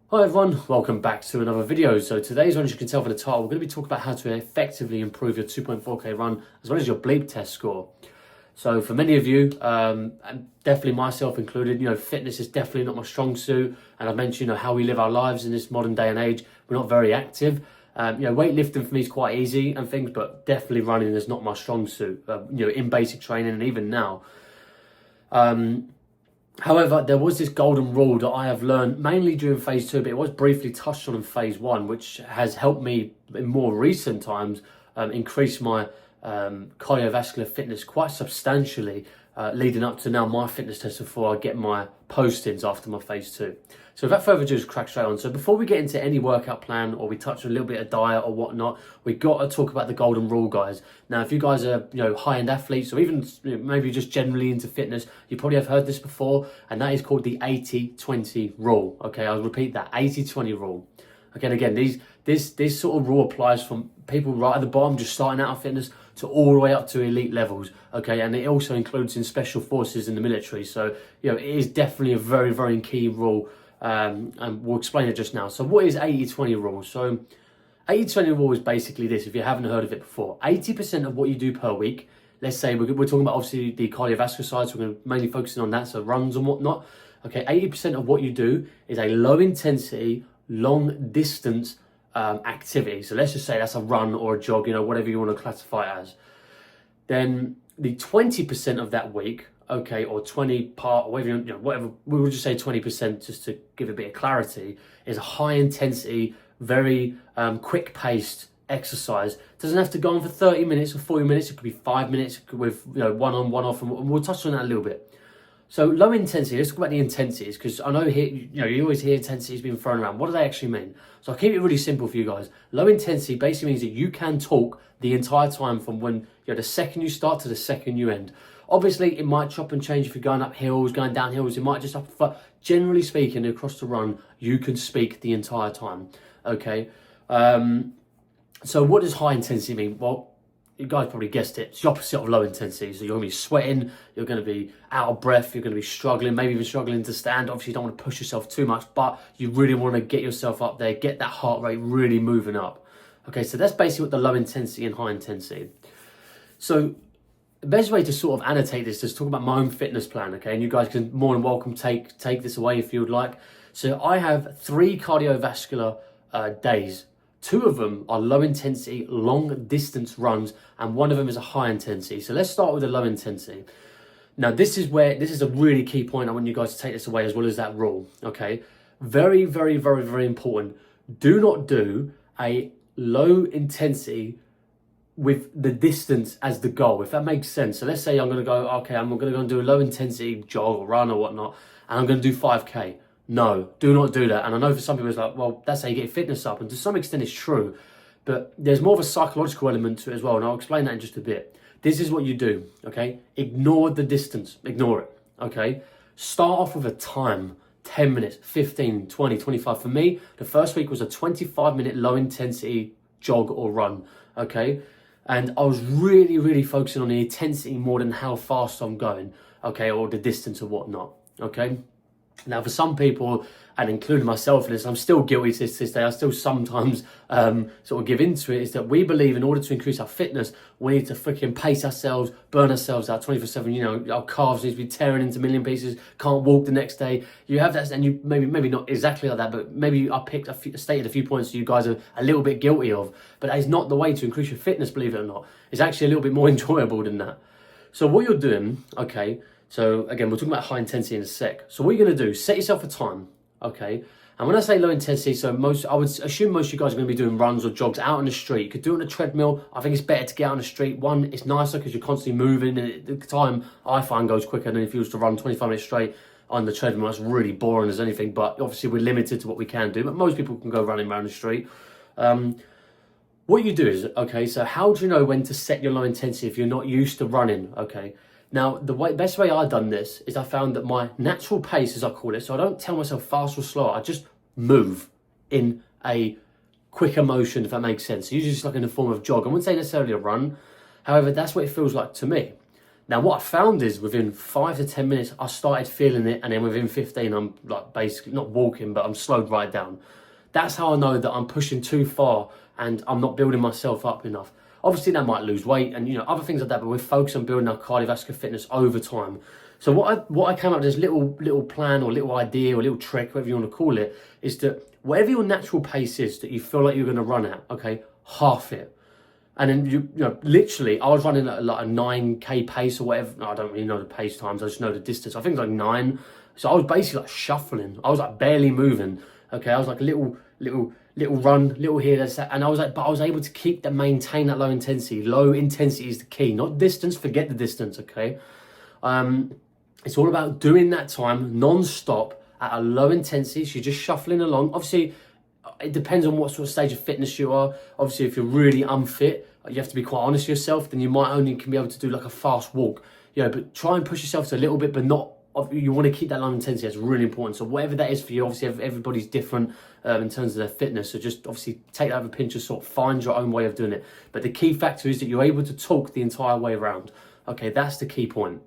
Hi everyone, welcome back to another video. So today's one, as you can tell from the title, we're going to be talking about how to effectively improve your 2.4K run as well as your Bleep test score. So for many of you, and definitely myself included, fitness is definitely not my strong suit. And I've mentioned, how we live our lives in this modern day and age. We're not very active. Weightlifting for me is quite easy and things, but definitely running is not my strong suit. In basic training and even now. However, there was this golden rule that I have learned mainly during phase 2, but it was briefly touched on in phase 1, which has helped me in more recent times increase my cardiovascular fitness quite substantially, leading up to now my fitness test before I get my postings after my phase 2. So without further ado, just crack straight on. So before we get into any workout plan or we touch on a little bit of diet or whatnot, we got to talk about the golden rule, guys. Now, if you guys are high-end athletes or even maybe just generally into fitness, you probably have heard this before, and that is called the 80-20 rule. Okay, I'll repeat that, 80-20 rule. Okay, and again, this sort of rule applies from people right at the bottom, just starting out in fitness, to all the way up to elite levels. Okay, and it also includes in special forces in the military. So it is definitely a very, very key rule. And we'll explain it just now. So what is 80-20 rule? So 80-20 rule is basically this, if you haven't heard of it before. 80% of what you do per week, let's say we're talking about obviously the cardiovascular side, so we're going to mainly focusing on that, so runs and whatnot. Okay, 80% of what you do is a low intensity, long distance activity. So let's just say that's a run or a jog, whatever you want to classify it as. Then the 20% of that week, okay, or 20 part, or whatever, we will just say 20% just to give a bit of clarity, is a high intensity, very quick paced exercise. Doesn't have to go on for 30 minutes or 40 minutes. It could be 5 minutes with one on, one off, and we'll touch on that a little bit. So low intensity, let's talk about the intensities, because I know here, you always hear intensities being thrown around. What do they actually mean? So I'll keep it really simple for you guys. Low intensity basically means that you can talk the entire time from when, the second you start to the second you end. Obviously, it might chop and change if you're going up hills, going down hills. It might just up, but generally speaking, across the run, you can speak the entire time, okay? So what does high intensity mean? Well, you guys probably guessed it. It's the opposite of low intensity. So you're going to be sweating, you're going to be out of breath, you're going to be struggling, maybe even struggling to stand. Obviously, you don't want to push yourself too much, but you really want to get yourself up there, get that heart rate really moving up. Okay, so that's basically what the low intensity and high intensity. So the best way to sort of annotate this is to talk about my own fitness plan, okay? And you guys can more than welcome take this away if you would like. So I have 3 cardiovascular days. 2 of them are low intensity, long distance runs, and 1 of them is a high intensity. So let's start with the low intensity. Now, this is a really key point. I want you guys to take this away as well as that rule, okay? Very, very, very, very important. Do not do a low intensity with the distance as the goal, if that makes sense. So let's say I'm going to go, okay, I'm going to go and do a low intensity jog or run or whatnot, and I'm going to do 5K. No, do not do that. And I know for some people it's like, well, that's how you get your fitness up. And to some extent it's true, but there's more of a psychological element to it as well. And I'll explain that in just a bit. This is what you do, okay? Ignore the distance, ignore it, okay? Start off with a time, 10 minutes, 15, 20, 25. For me, the first week was a 25-minute low intensity jog or run, okay? And I was really, really focusing on the intensity more than how fast I'm going, okay? Or the distance or whatnot, okay? Now, for some people, and including myself in this, I'm still guilty to this day. I still sometimes sort of give into it. Is that we believe in order to increase our fitness, we need to freaking pace ourselves, burn ourselves out 24/7. Our calves need to be tearing into a million pieces. Can't walk the next day. You have that, and you maybe not exactly like that, but maybe I stated a few points that you guys are a little bit guilty of. But that is not the way to increase your fitness. Believe it or not, it's actually a little bit more enjoyable than that. So what you're doing, okay. So again, we're talking about high intensity in a sec. So what you're going to do, set yourself a time, okay? And when I say low intensity, so I would assume most of you guys are going to be doing runs or jogs out on the street. You could do it on a treadmill. I think it's better to get out on the street. One, it's nicer because you're constantly moving, and the time I find goes quicker than if you was to run 25 minutes straight on the treadmill. That's really boring as anything, but obviously we're limited to what we can do. But most people can go running around the street. What you do is, okay, so how do you know when to set your low intensity if you're not used to running, okay? Now, the best way I've done this is I found that my natural pace, as I call it, so I don't tell myself fast or slow, I just move in a quicker motion, if that makes sense. Usually it's like in the form of jog. I wouldn't say necessarily a run. However, that's what it feels like to me. Now, what I found is within 5 to 10 minutes, I started feeling it, and then within 15, I'm like basically not walking, but I'm slowed right down. That's how I know that I'm pushing too far and I'm not building myself up enough. Obviously, that might lose weight and other things like that, but we're focused on building our cardiovascular fitness over time. So what I came up with, this little plan or little idea or little trick, whatever you want to call it, is that whatever your natural pace is that you feel like you're going to run at, okay, half it. And then literally, I was running at like a 9k pace or whatever. I don't really know the pace times. I just know the distance. I think it's like 9. So I was basically like shuffling. I was like barely moving. Okay, I was like little run, little here, that's that. And I was like, but I was able to maintain that low intensity. Low intensity is the key, not distance. Forget the distance. Okay, it's all about doing that time non-stop at a low intensity. So you're just shuffling along. Obviously, it depends on what sort of stage of fitness you are. Obviously, if you're really unfit, you have to be quite honest with yourself, then you might only can be able to do like a fast walk. But try and push yourself to a little bit, but not, you want to keep that low intensity. That's really important. So whatever that is for you, obviously everybody's different in terms of their fitness. So just obviously take that with a pinch of salt, find your own way of doing it. But the key factor is that you're able to talk the entire way around. Okay, that's the key point.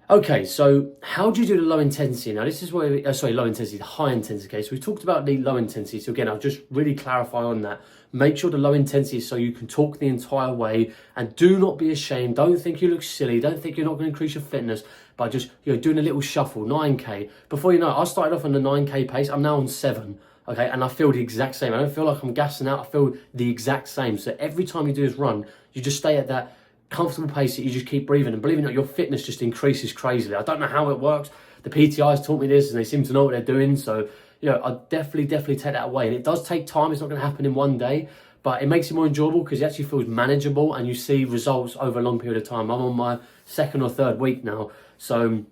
Okay, so how do you do the low intensity? Now, this is where, low intensity, the high intensity case. So we talked about the low intensity. So again, I'll just really clarify on that. Make sure the low intensity is so you can talk the entire way, and do not be ashamed. Don't think you look silly. Don't think you're not going to increase your fitness by just doing a little shuffle, 9k. Before you know it, I started off on the 9k pace. I'm now on 7. Okay, and I feel the exact same. I don't feel like I'm gassing out. I feel the exact same. So every time you do this run, you just stay at that comfortable pace that you just keep breathing, and believe it or not, your fitness just increases crazily. I don't know how it works. The PTIs taught me this and they seem to know what they're doing. So, I definitely take that away. And it does take time. It's not going to happen in one day, but it makes it more enjoyable because it actually feels manageable and you see results over a long period of time. I'm on my 2nd or 3rd week now. So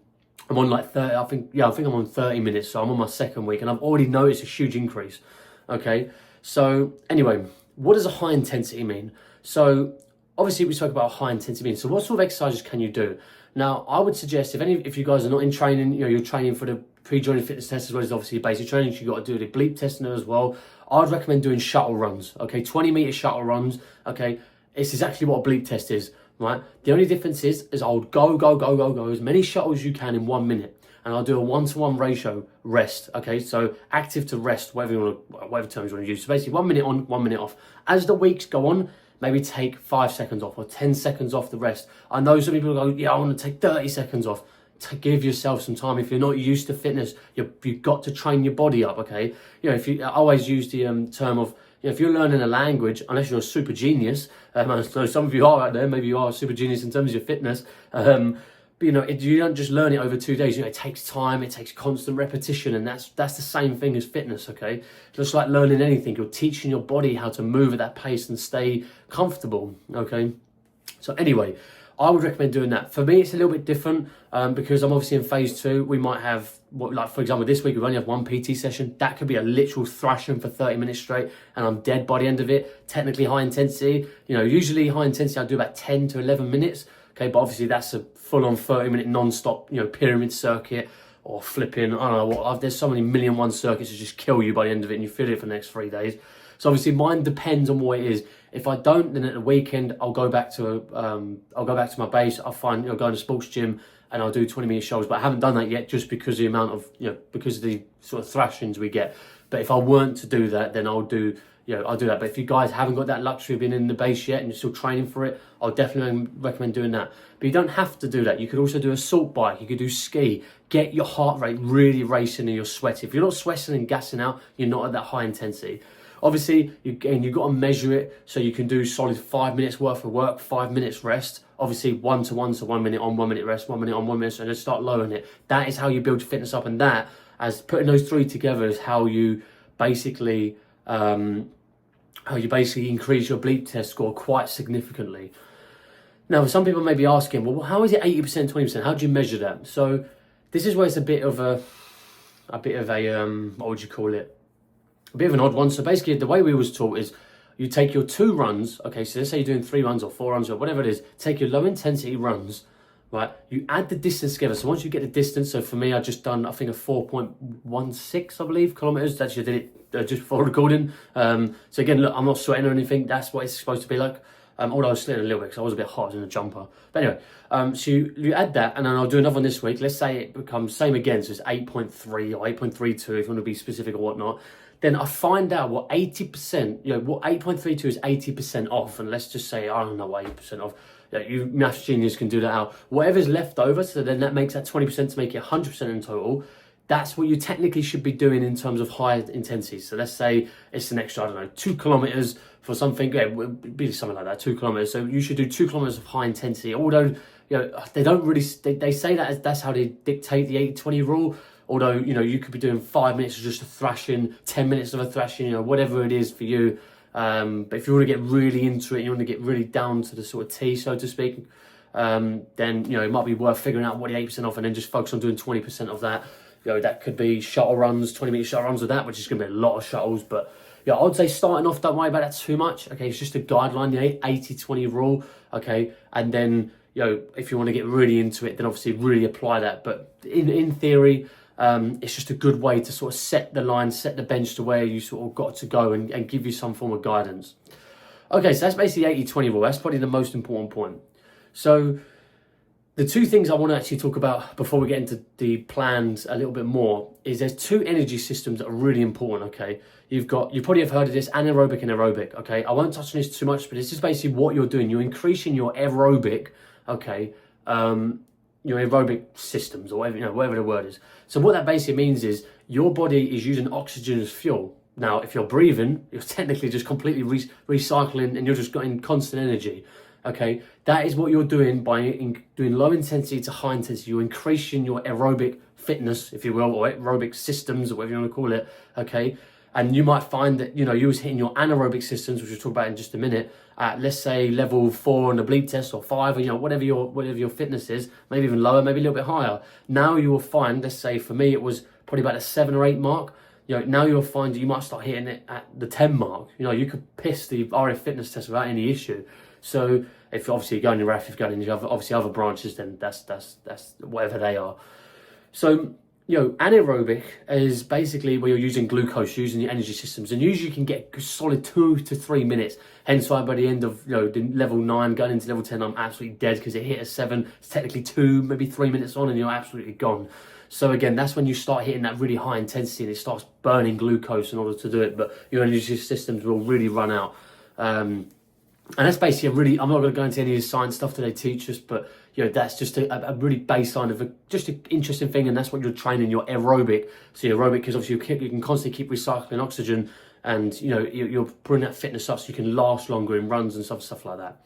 I'm on like 30, I think I'm on 30 minutes. So I'm on my 2nd week and I've already noticed a huge increase. Okay. So anyway, what does a high intensity mean? So obviously, we spoke about high intensity. So what sort of exercises can you do? Now, I would suggest if you guys are not in training, you're training for the pre-joining fitness test as well as obviously basic training, so you've got to do the Bleep test as well. I'd recommend doing shuttle runs, okay? 20-meter shuttle runs, okay? It's exactly what a Bleep test is, right? The only difference is I would go as many shuttles as you can in 1 minute. And I'll do a 1-to-1 ratio rest, okay? So active to rest, whatever terms you want to use. So basically 1 minute on, 1 minute off. As the weeks go on, maybe take 5 seconds off or 10 seconds off the rest. I know some people go, yeah, I want to take 30 seconds off. To give yourself some time. If you're not used to fitness, you've got to train your body up, okay? I always use the term of, if you're learning a language, unless you're a super genius, so some of you are out there, maybe you are a super genius in terms of your fitness, but you don't just learn it over 2 days. It takes time, it takes constant repetition, and that's the same thing as fitness, okay? Just like learning anything, you're teaching your body how to move at that pace and stay comfortable, okay? So anyway, I would recommend doing that. For me, it's a little bit different because I'm obviously in phase 2. We might have, for example, this week we only have 1 PT session. That could be a literal thrashing for 30 minutes straight and I'm dead by the end of it. Technically high intensity. Usually high intensity, I do about 10 to 11 minutes. Okay, but obviously that's a full-on 30-minute non-stop, pyramid circuit or flipping. I don't know what. There's so many 1,000,001 circuits that just kill you by the end of it, and you feel it for the next 3 days. So obviously mine depends on what it is. If I don't, then at the weekend I'll go back to my base. I'll find go in a sports gym and I'll do 20-minute shows. But I haven't done that yet, just because of the amount of because of the sort of thrashings we get. But if I weren't to do that, then I'll do that. But if you guys haven't got that luxury of being in the base yet and you're still training for it, I'll definitely recommend doing that. But you don't have to do that. You could also do a salt bike. You could do ski. Get your heart rate really racing and you're sweating. If you're not sweating and gassing out, you're not at that high intensity. Obviously, you've got to measure it so you can do solid 5 minutes worth of work, 5 minutes rest. Obviously, 1-to-1, so 1 minute on, 1 minute rest, 1 minute on, 1 minute, so just start lowering it. That is how you build fitness up, and that, as putting those 3 together, is how you basically increase your Bleep test score quite significantly. Now, some people may be asking, well, how is it 80%, 20%? How do you measure that? So this is where it's a bit of a what would you call it? A bit of an odd one. So basically, the way we was taught is you take your 2 runs. Okay, so let's say you're doing 3 runs or 4 runs or whatever it is. Take your low intensity runs, right? You add the distance together. So once you get the distance, so for me, I just done, I think, a 4.16, I believe, kilometers. Actually, I did it just before recording. So again, look, I'm not sweating or anything. That's what it's supposed to be like. Although I was slitting a little bit because I was a bit hot in the jumper. But anyway, so you add that, and then I'll do another one this week. Let's say it becomes same again, so it's 8.3 or 8.32 if you want to be specific or whatnot. Then I find out what 80%, what 8.32 is 80% off, and let's just say, I don't know what 80% off. You maths genius can do that out. Whatever's left over, so then that makes that 20% to make it 100% in total. That's what you technically should be doing in terms of high intensity. So let's say it's an extra, I don't know, 2 kilometers for something. Yeah, it would be something like that, 2 kilometers. So you should do 2 kilometers of high intensity. Although, they don't really, they say that that's how they dictate the 80-20 rule. Although, you could be doing 5 minutes of just a thrashing, 10 minutes of a thrashing, whatever it is for you. But if you want to get really into it, you want to get really down to the sort of T, so to speak, then, it might be worth figuring out what the 8% off and then just focus on doing 20% of that. That could be shuttle runs, 20-minute shuttle runs with that, which is going to be a lot of shuttles. But I would say starting off, don't worry about that too much. Okay, it's just a guideline, the 80-20 rule. Okay, and then if you want to get really into it, then obviously really apply that. But in theory, it's just a good way to sort of set the line, set the bench to where you sort of got to go and give you some form of guidance. Okay, so that's basically 80-20 rule. That's probably the most important point. So the two things I want to actually talk about before we get into the plans a little bit more is there's 2 energy systems that are really important, okay? You probably have heard of this, anaerobic and aerobic, okay? I won't touch on this too much, but it's just basically what you're doing. You're increasing your aerobic, okay, your aerobic systems or whatever the word is. So what that basically means is your body is using oxygen as fuel. Now, if you're breathing, you're technically just completely recycling and you're just getting constant energy. Okay, that is what you're doing by doing low intensity to high intensity. You're increasing your aerobic fitness, if you will, or aerobic systems, or whatever you want to call it. Okay, and you might find that you was hitting your anaerobic systems, which we'll talk about in just a minute, at let's say level 4 on the Bleep test or 5, or whatever your fitness is, maybe even lower, maybe a little bit higher. Now you will find, let's say for me, it was probably about a 7 or 8 mark. Now you'll find you might start hitting it at the 10 mark. You could piss the RF fitness test without any issue. So if obviously you're going to RAF, if you're going into other branches, then that's whatever they are. So anaerobic is basically where you're using glucose, using your energy systems, and usually you can get a solid 2 to 3 minutes. Hence why by the end of the level 9 going into level 10, I'm absolutely dead because it hit a 7. It's technically 2, maybe 3 minutes on, and you're absolutely gone. So again, that's when you start hitting that really high intensity and it starts burning glucose in order to do it. But your energy systems will really run out. And that's basically I'm not going to go into any of the science stuff that they teach us, but that's just a really baseline of just an interesting thing, and that's what you're training your aerobic. So your aerobic is obviously you can constantly keep recycling oxygen, and you're putting that fitness up so you can last longer in runs and stuff like that.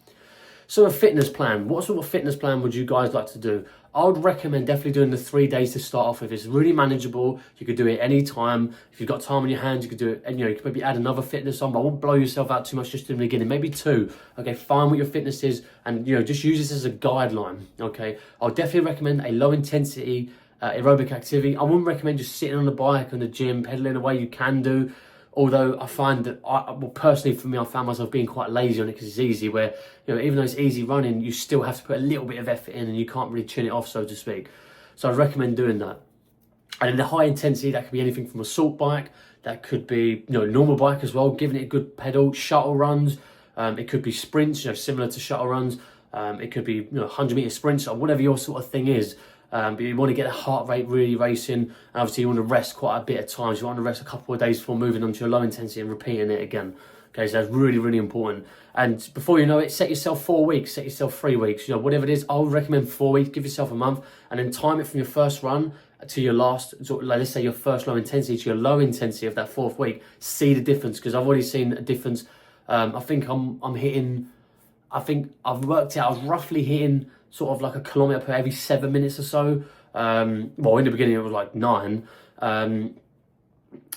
So a fitness plan. What sort of fitness plan would you guys like to do? I would recommend definitely doing the 3 days to start off with. It's really manageable. You could do it any time. If you've got time on your hands, you could do it. And you could maybe add another fitness on, but I won't blow yourself out too much just in the beginning. Maybe 2. Okay, find what your fitness is, and just use this as a guideline. Okay, I'll definitely recommend a low intensity aerobic activity. I wouldn't recommend just sitting on the bike in the gym, pedaling away. You can do. Although I find that, personally for me, I found myself being quite lazy on it because it's easy where, even though it's easy running, you still have to put a little bit of effort in and you can't really chin it off, so to speak. So I'd recommend doing that. And in the high intensity, that could be anything from a assault bike, that could be, normal bike as well, giving it a good pedal, shuttle runs, it could be sprints, similar to shuttle runs, it could be, 100-meter sprints or whatever your sort of thing is. But you want to get the heart rate really racing, and obviously you want to rest quite a bit of times. You want to rest a couple of days before moving on to your low intensity and repeating it again. Okay, so that's really, really important. And before you know it, set yourself 4 weeks, set yourself 3 weeks, whatever it is. I would recommend 4 weeks, give yourself a month, and then time it from your first run to your last, let's say your first low intensity to your low intensity of that 4th week. See the difference, because I've already seen a difference. I think I've worked out, I was roughly hitting sort of like a kilometre per every 7 minutes or so. Well, in the beginning it was like 9.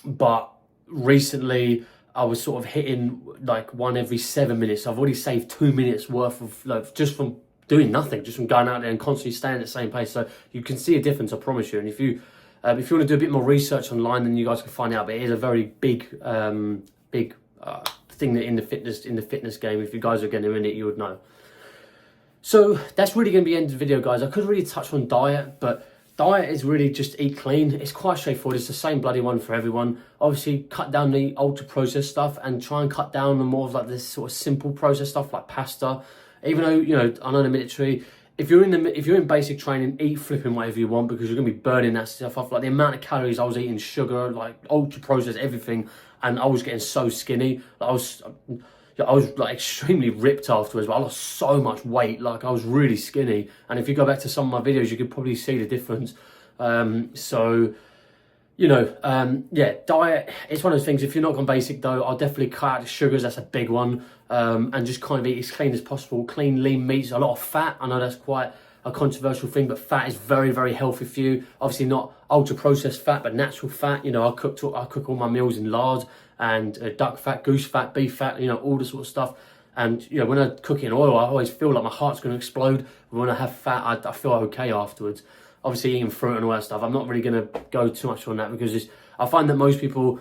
But recently I was sort of hitting like 1 every 7 minutes. So I've already saved 2 minutes worth of just from doing nothing, just from going out there and constantly staying at the same pace. So you can see a difference, I promise you. And if you want to do a bit more research online, then you guys can find out. But it is a very big thing that in the fitness game. If you guys are getting in it, you would know. So that's really going to be the end of the video, guys. I could really touch on diet, but diet is really just eat clean. It's quite straightforward. It's the same bloody one for everyone. Obviously, cut down the ultra processed stuff and try and cut down on more of like this sort of simple processed stuff like pasta. Even though, you know, I know in the military, if you're in basic training, eat flipping whatever you want, because you're gonna be burning that stuff off. Like the amount of calories I was eating, sugar, like ultra processed everything, and I was getting so skinny. I was like extremely ripped afterwards, but I lost so much weight. Like I was really skinny. And if you go back to some of my videos, you could probably see the difference. So, you know, yeah, diet, it's one of those things. If you're not on basic though, I'll definitely cut out the sugars. That's a big one. And just kind of eat as clean as possible. Clean, lean meats, a lot of fat. I know that's quite a controversial thing, but fat is very, very healthy for you. Obviously not ultra processed fat, but natural fat. You know, I cook all my meals in lard and duck fat, goose fat, beef fat, you know, all the sort of stuff. And, you know, when I cook it in oil, I always feel like my heart's going to explode. But when I have fat, I feel okay afterwards. Obviously eating fruit and all that stuff, I'm not really going to go too much on that, because I find that most people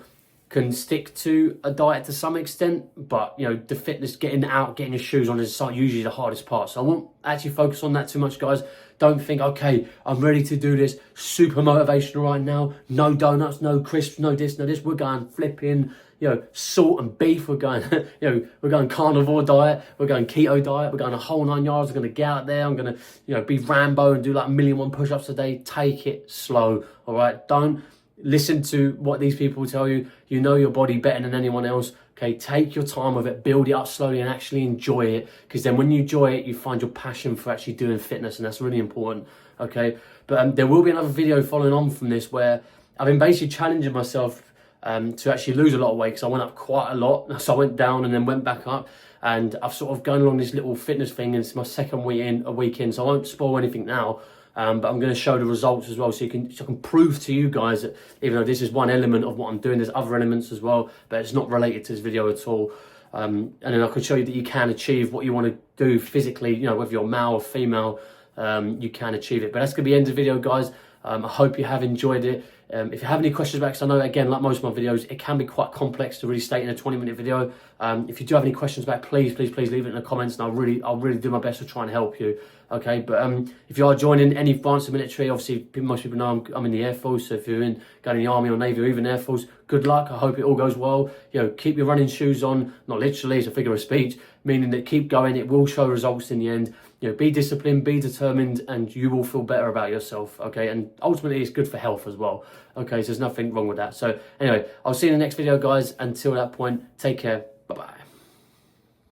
can stick to a diet to some extent, but you know, the fitness, getting out, getting your shoes on is usually the hardest part. So I won't actually focus on that too much, guys. Don't think, okay, I'm ready to do this, super motivational right now, no donuts, no crisps, no this, no this. We're going flipping, you know, salt and beef. We're going, you know, we're going carnivore diet, we're going keto diet, we're going a whole 9 yards. We're going to get out there, I'm going to, you know, be Rambo and do like 1,000,001 push-ups a day. Take it slow, all right? Don't listen to what these people tell you. You know your body better than anyone else. Okay, take your time with it, build it up slowly, and actually enjoy it. Because then when you enjoy it, you find your passion for actually doing fitness, and that's really important. Okay, but there will be another video following on from this where I've been basically challenging myself to actually lose a lot of weight, because I went up quite a lot. So I went down and then went back up, and I've sort of gone along this little fitness thing, and it's my second week in, so I won't spoil anything now. But I'm going to show the results as well, so I can prove to you guys that even though this is one element of what I'm doing, there's other elements as well, but it's not related to this video at all. And then I can show you that you can achieve what you want to do physically, you know, whether you're male or female, you can achieve it. But that's going to be the end of the video, guys. I hope you have enjoyed it. If you have any questions back, because I know, again, like most of my videos, it can be quite complex to really state in a 20-minute video. If you do have any questions back, please leave it in the comments, and I'll really do my best to try and help you. Okay, but if you are joining any branch of the military, obviously most people know I'm in the Air Force. So if you're going in the Army or Navy or even Air Force, good luck. I hope it all goes well. You know, keep your running shoes on. Not literally, it's a figure of speech, meaning that keep going. It will show results in the end. You know, be disciplined, be determined, and you will feel better about yourself. Okay, and ultimately it's good for health as well. Okay, so there's nothing wrong with that. So anyway, I'll see you in the next video, guys. Until that point, take care. Bye-bye.